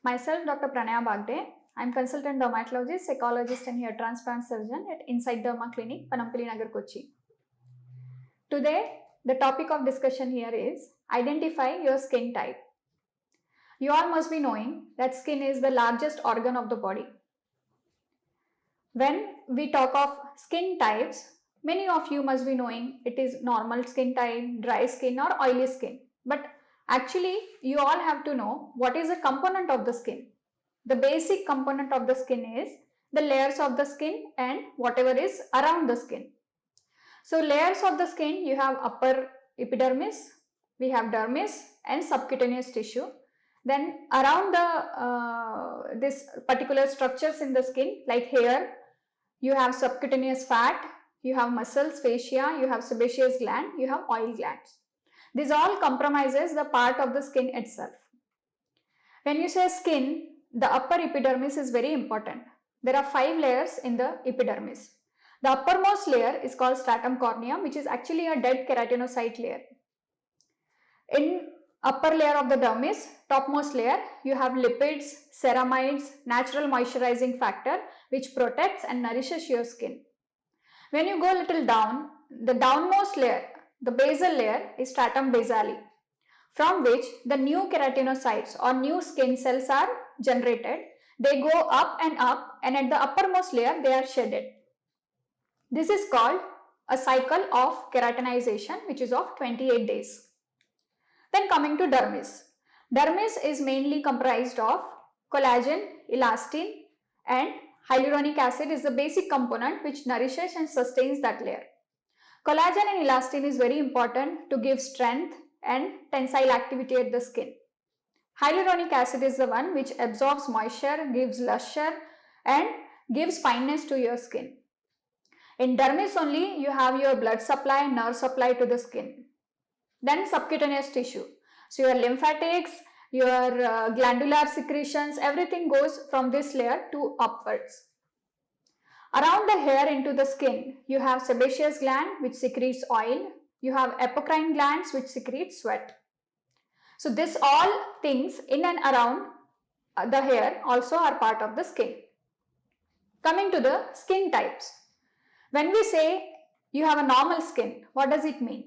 Myself, Dr. Pranaya Bagde. I'm consultant dermatologist, psychologist, and hair transplant surgeon at Inside Derma Clinic, Panampally Nagar, Kochi. Today, the topic of discussion here is identify your skin type. You all must be knowing that skin is the largest organ of the body. When we talk of skin types, many of you must be knowing it is normal skin type, dry skin, or oily skin. But actually, you all have to know what is the component of the skin. The basic component of the skin is the layers of the skin and whatever is around the skin. So layers of the skin, you have upper epidermis, we have dermis and subcutaneous tissue. Then around the this particular structures in the skin like hair, you have subcutaneous fat, you have muscles, fascia, you have sebaceous gland, you have oil glands. This all compromises the part of the skin itself. When you say skin, the upper epidermis is very important. There are 5 layers in the epidermis. The uppermost layer is called stratum corneum, which is actually a dead keratinocyte layer. In upper layer of the dermis, topmost layer, you have lipids, ceramides, natural moisturizing factor, which protects and nourishes your skin. When you go a little down, the downmost layer, the basal layer is stratum basale, from which the new keratinocytes or new skin cells are generated. They go up, and at the uppermost layer they are shedded. This is called a cycle of keratinization, which is of 28 days. Then coming to dermis. Dermis is mainly comprised of collagen, elastin, and hyaluronic acid is the basic component which nourishes and sustains that layer. Collagen and elastin is very important to give strength and tensile activity at the skin. Hyaluronic acid is the one which absorbs moisture, gives luster and gives fineness to your skin. In dermis only you have your blood supply, nerve supply to the skin. Then subcutaneous tissue. So your lymphatics, your glandular secretions, everything goes from this layer to upwards. Around the hair into the skin, you have sebaceous gland which secretes oil. You have apocrine glands which secrete sweat. So this all things in and around the hair also are part of the skin. Coming to the skin types. When we say you have a normal skin, what does it mean?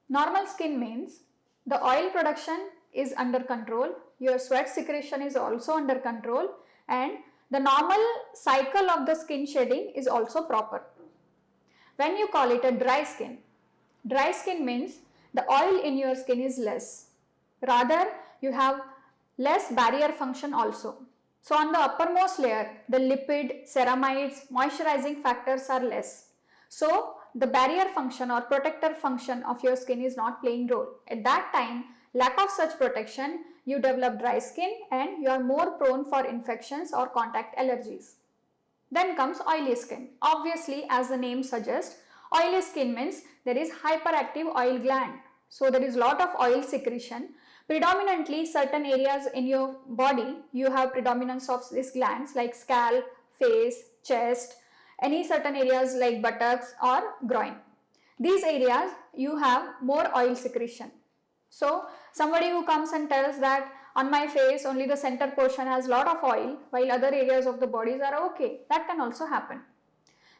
Normal skin means the oil production is under control, your sweat secretion is also under control, and the normal cycle of the skin shedding is also proper. When you call it a dry skin means the oil in your skin is less. Rather, you have less barrier function also. So on the uppermost layer, the lipid, ceramides, moisturizing factors are less. So the barrier function or protector function of your skin is not playing role. At that time, lack of such protection, you develop dry skin and you are more prone for infections or contact allergies. Then comes oily skin. Obviously, as the name suggests, oily skin means there is hyperactive oil gland. So there is lot of oil secretion. Predominantly certain areas in your body, you have predominance of these glands like scalp, face, chest, any certain areas like buttocks or groin. These areas you have more oil secretion. So somebody who comes and tells that on my face only the center portion has lot of oil while other areas of the bodies are okay, that can also happen.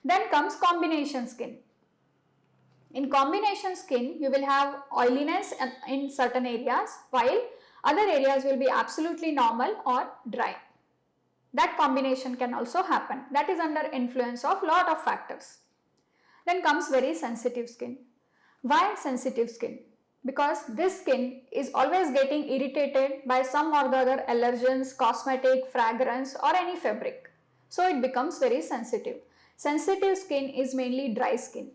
Then comes combination skin. In combination skin, you will have oiliness in certain areas while other areas will be absolutely normal or dry. That combination can also happen. That is under influence of lot of factors. Then comes very sensitive skin. Why sensitive skin? Because this skin is always getting irritated by some or the other allergens, cosmetic, fragrance or any fabric. So it becomes very sensitive. Sensitive skin is mainly dry skin.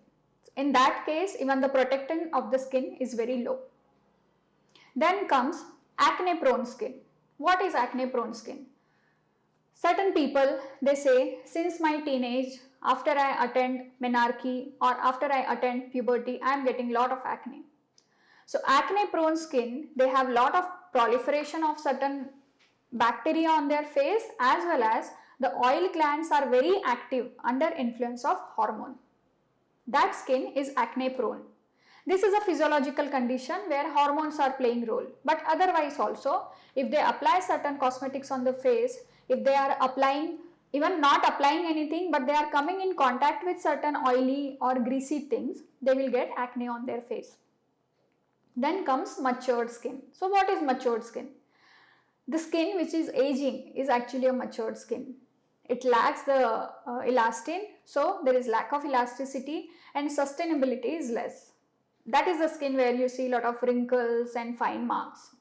In that case, even the protectant of the skin is very low. Then comes acne prone skin. What is acne prone skin? Certain people, they say, since my teenage, after I attend menarche or after I attend puberty, I am getting lot of acne. So acne prone skin, they have lot of proliferation of certain bacteria on their face as well as the oil glands are very active under influence of hormone. That skin is acne prone. This is a physiological condition where hormones are playing role. But otherwise also, if they apply certain cosmetics on the face, if they are applying, even not applying anything, but they are coming in contact with certain oily or greasy things, they will get acne on their face. Then comes matured skin. So what is matured skin? The skin which is aging is actually a matured skin. It lacks the elastin, so there is lack of elasticity and sustainability is less. That is the skin where you see a lot of wrinkles and fine marks.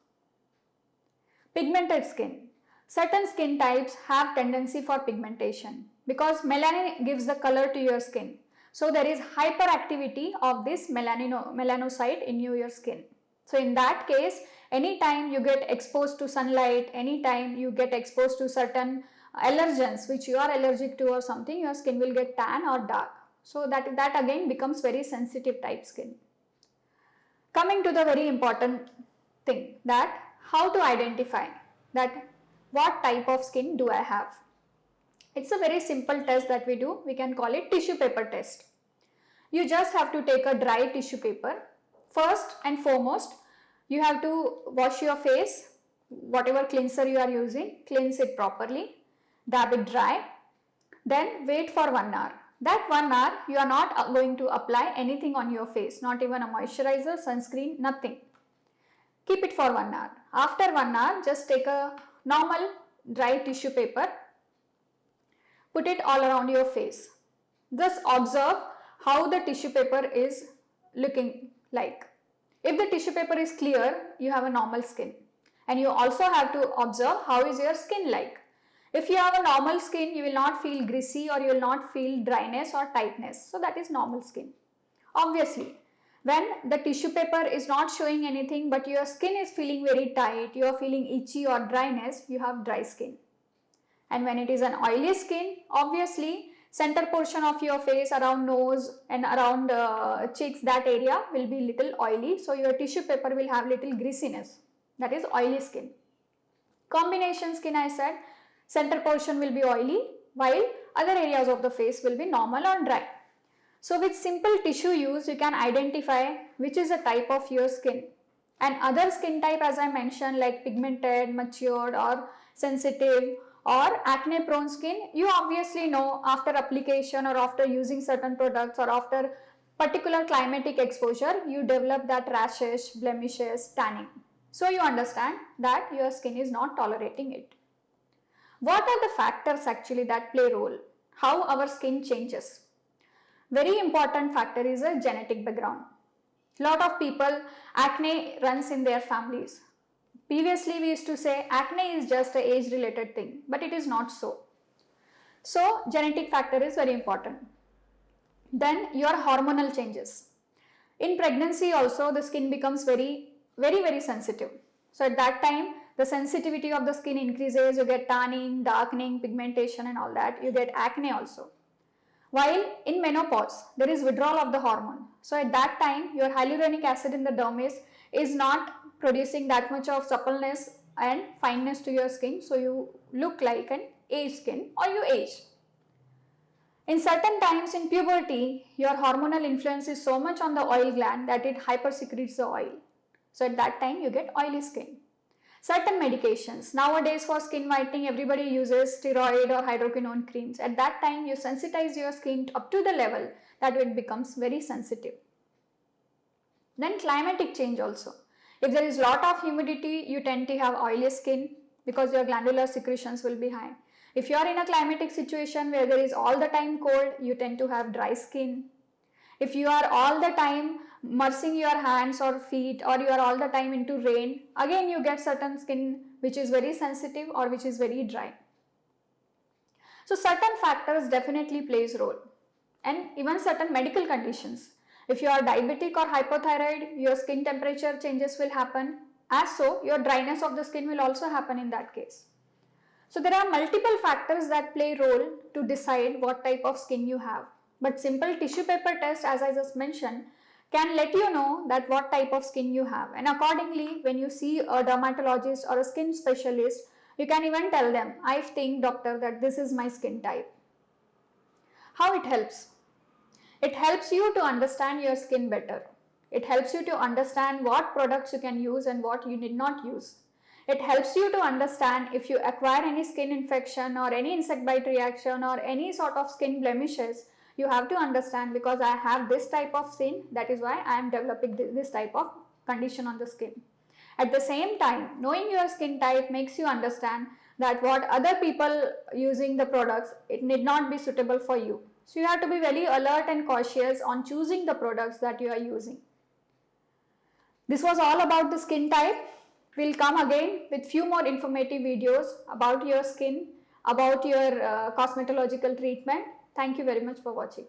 Pigmented skin. Certain skin types have tendency for pigmentation because melanin gives the color to your skin. So there is hyperactivity of this melanocyte in your skin. So in that case, anytime you get exposed to sunlight, anytime you get exposed to certain allergens which you are allergic to or something, your skin will get tan or dark. So that again becomes very sensitive type skin. Coming to the very important thing, that how to identify that what type of skin do I have. It's a very simple test that we do. We can call it tissue paper test. You just have to take a dry tissue paper. First and foremost, you have to wash your face, whatever cleanser you are using, cleanse it properly, dab it dry, then wait for 1 hour. That 1 hour, you are not going to apply anything on your face, not even a moisturizer, sunscreen, nothing. Keep it for 1 hour. After 1 hour, just take a normal dry tissue paper, put it all around your face. Just observe how the tissue paper is looking like. If the tissue paper is clear, you have a normal skin. And you also have to observe how is your skin like. If you have a normal skin, you will not feel greasy or you will not feel dryness or tightness. So that is normal skin. Obviously, when the tissue paper is not showing anything but your skin is feeling very tight, you are feeling itchy or dryness, you have dry skin. And when it is an oily skin, obviously center portion of your face, around nose and around cheeks, that area will be little oily. So your tissue paper will have little greasiness. That is oily skin. Combination skin, I said, center portion will be oily while other areas of the face will be normal or dry. So with simple tissue use, you can identify which is the type of your skin. And other skin type, as I mentioned, like pigmented, matured or sensitive or acne prone skin, you obviously know after application or after using certain products or after particular climatic exposure, you develop that rashes, blemishes, tanning. So you understand that your skin is not tolerating it. What are the factors actually that play role? How our skin changes? Very important factor is a genetic background. Lot of people, acne runs in their families. Previously we used to say acne is just an age related thing, but it is not so. So genetic factor is very important. Then your hormonal changes. In pregnancy also the skin becomes very sensitive. So at that time the sensitivity of the skin increases, you get tanning, darkening, pigmentation and all that, you get acne also. While in menopause, there is withdrawal of the hormone. So at that time, your hyaluronic acid in the dermis is not producing that much of suppleness and fineness to your skin. So you look like an aged skin or you age. In certain times in puberty, your hormonal influence is so much on the oil gland that it hypersecretes the oil. So at that time, you get oily skin. Certain medications. Nowadays for skin whitening, everybody uses steroid or hydroquinone creams. At that time, you sensitize your skin up to the level that it becomes very sensitive. Then climatic change also. If there is lot of humidity, you tend to have oily skin because your glandular secretions will be high. If you are in a climatic situation where there is all the time cold, you tend to have dry skin. If you are all the time immersing your hands or feet or you are all the time into rain, again you get certain skin which is very sensitive or which is very dry. So certain factors definitely plays role, and even certain medical conditions. If you are diabetic or hypothyroid, your skin temperature changes will happen. As so, your dryness of the skin will also happen in that case. So there are multiple factors that play role to decide what type of skin you have. But simple tissue paper test, as I just mentioned, can let you know that what type of skin you have. And accordingly, when you see a dermatologist or a skin specialist, you can even tell them, I think doctor that this is my skin type. How it helps? It helps you to understand your skin better. It helps you to understand what products you can use and what you need not use. It helps you to understand if you acquire any skin infection or any insect bite reaction or any sort of skin blemishes. You have to understand, because I have this type of skin, that is why I am developing this type of condition on the skin. At the same time, knowing your skin type makes you understand that what other people using the products, it need not be suitable for you. So you have to be very alert and cautious on choosing the products that you are using. This was all about the skin type. We'll come again with few more informative videos about your skin, about your cosmetological treatment. Thank you very much for watching.